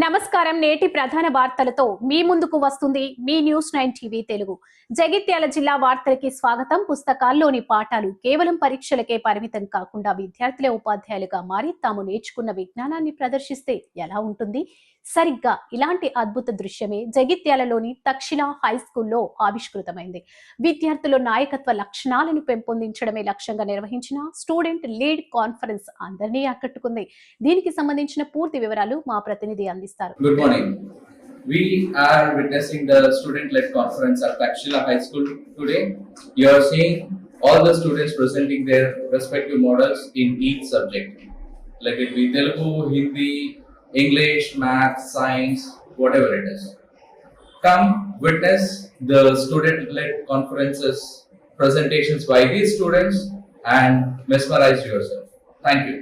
నమస్కారం. నేటి ప్రధాన వార్తలతో మీ ముందుకు వస్తుంది మీ న్యూస్ 9 టీవీ తెలుగు. జగిత్యాల జిల్లా వార్తలకి స్వాగతం. పుస్తకాల్లోని పాఠాలు కేవలం పరీక్షలకే పరిమితం కాకుండా విద్యార్థులే ఉపాధ్యాయులుగా మారి తాము నేర్చుకున్న విజ్ఞానాన్ని ప్రదర్శిస్తే ఎలా ఉంటుంది? సరిగ్గా ఇలాంటి అద్భుత దృశ్యమే జగిత్యాలలోని తక్షిల హై స్కూల్లో ఆవిష్కృతమైంది. విద్యార్థుల నాయకత్వ లక్షణాలను పెంపొందించడమే లక్ష్యంగా నిర్వహించిన స్టూడెంట్ లీడ్ కాన్ఫరెన్స్ అందరినీ ఆకట్టుకుంది. దీనికి సంబంధించిన పూర్తి వివరాలు మా ప్రతినిధి అందిస్తారు. Good morning. We are witnessing the student-led conference at Takshila High School today. You are seeing all the students presenting their respective models in each subject. Like it be Telugu, Hindi, English, Math, Science, whatever it is. Come witness the student-led conferences presentations by these students and mesmerize yourself. Thank you.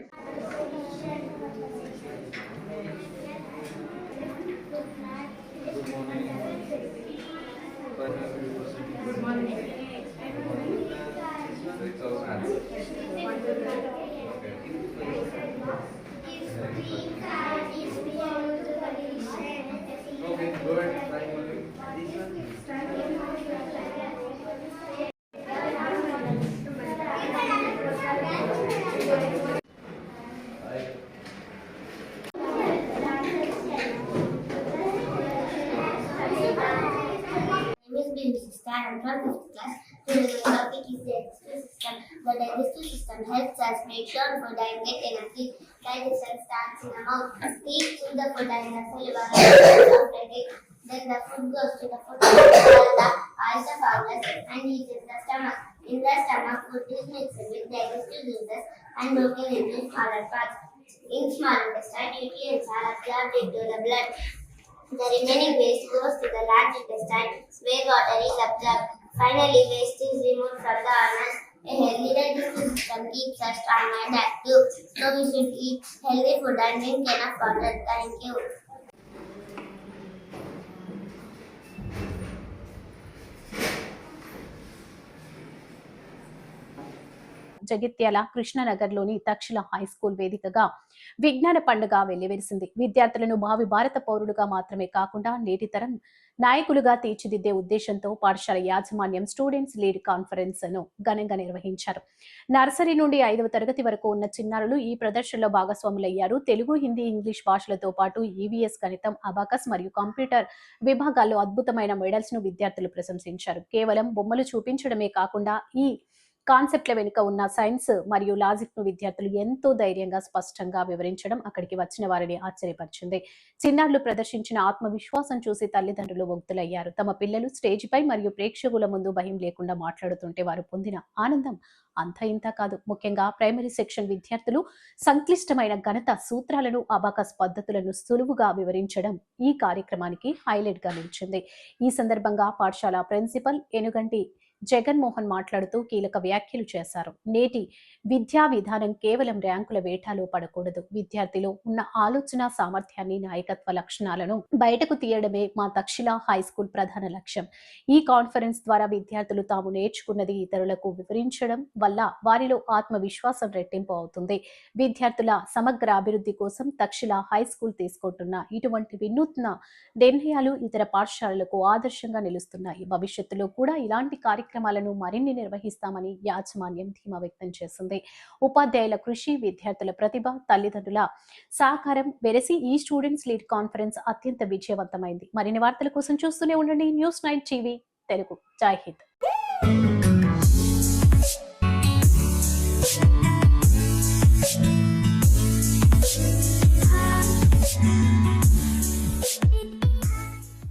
And from 5th class, today's topic is the digestive system. The digestive system helps us break down food and get energy. Digestion starts in the mouth. Eat through the food and the saliva. Then the food goes to the food the ulcer fibers and reaches the stomach. In the stomach, food is mixed with digestive juices and broken into smaller parts. In small intestine, nutrients are absorbed into the blood. The remaining waste goes to the large intestine where water is absorbed. Finally, waste is removed from the organs. A healthy digestive system keeps us strong and active. So we should eat healthy food and drink enough water. Thank you. Jagtial కృష్ణనగర్లోని Takshila high school వేదికగా విజ్ఞాన పండుగ వెల్లివిరిసింది. విద్యార్థులను భావి భారత పౌరులుగా మాత్రమే కాకుండా నేటి తరం నాయకులుగా తీర్చిదిద్దే ఉద్దేశంతో పాఠశాల యాజమాన్యం స్టూడెంట్స్ లీడ్ కాన్ఫరెన్స్ ను ఘనంగా నిర్వహించారు. నర్సరీ నుండి 5వ తరగతి వరకు ఉన్న చిన్నారులు ఈ ప్రదర్శనలో భాగస్వాములయ్యారు. తెలుగు, హిందీ, ఇంగ్లీష్ భాషలతో పాటు ఈవీఎస్, గణితం, అబాకస్ మరియు కంప్యూటర్ విభాగాల్లో అద్భుతమైన మెడల్స్ ను విద్యార్థులు ప్రశంసించారు. కేవలం బొమ్మలు చూపించడమే కాకుండా ఈ కాన్సెప్ట్ల వెనుక ఉన్న సైన్స్ మరియు లాజిక్ ను విద్యార్థులు ఎంతో ధైర్యంగా స్పష్టంగా వివరించడం అక్కడికి వచ్చిన వారిని ఆశ్చర్యపరిచింది. చిన్నారులు ప్రదర్శించిన ఆత్మవిశ్వాసం చూసి తల్లిదండ్రులు ముగ్ధులయ్యారు. తమ పిల్లలు స్టేజ్ పై మరియు ప్రేక్షకుల ముందు భయం లేకుండా మాట్లాడుతుంటే వారు పొందిన ఆనందం అంత ఇంత కాదు. ముఖ్యంగా ప్రైమరీ సెక్షన్ విద్యార్థులు సంక్లిష్టమైన గణిత సూత్రాలను, అబాకస్ పద్ధతులను సులువుగా వివరించడం ఈ కార్యక్రమానికి హైలైట్ గా నిలిచింది. ఈ సందర్భంగా పాఠశాల ప్రిన్సిపల్ ఎనుగంటి జగన్మోహన్ మాట్లాడుతూ కీలక వ్యాఖ్యలు చేశారు. నేటి విద్యా విధానం కేవలం ర్యాంకుల వేటాలో పడకూడదు. విద్యార్థిలో ఉన్న ఆలోచన సామర్థ్యాన్ని, నాయకత్వ లక్షణాలను బయటకు తీయడమే మా తక్షిల హై స్కూల్ ప్రధాన లక్ష్యం. ఈ కాన్ఫరెన్స్ ద్వారా విద్యార్థులు తాము నేర్చుకున్నది ఇతరులకు వివరించడం వల్ల వారిలో ఆత్మవిశ్వాసం రెట్టింపు అవుతుంది. విద్యార్థుల సమగ్ర అభివృద్ధి కోసం తక్షిల హై స్కూల్ తీసుకుంటున్న ఇటువంటి వినూత్న నిర్ణయాలు ఇతర పాఠశాలలకు ఆదర్శంగా నిలుస్తున్నాయి. భవిష్యత్తులో కూడా ఇలాంటి కార్యక్రమాలను మరిన్ని నిర్వహిస్తామని యాజమాన్యం ధీమా వ్యక్తం చేసింది. ఉపాధ్యాయుల కృషి, విద్యార్థుల ప్రతిభ, తల్లిదండ్రుల సహకారం వెరసి ఈ స్టూడెంట్స్ లీడ్ కాన్ఫరెన్స్ అత్యంత విజయవంతమైంది. మరిన్ని వార్తల కోసం చూస్తూనే ఉండండి న్యూస్ 9 టీవీ తెలుగు. జై హింద్.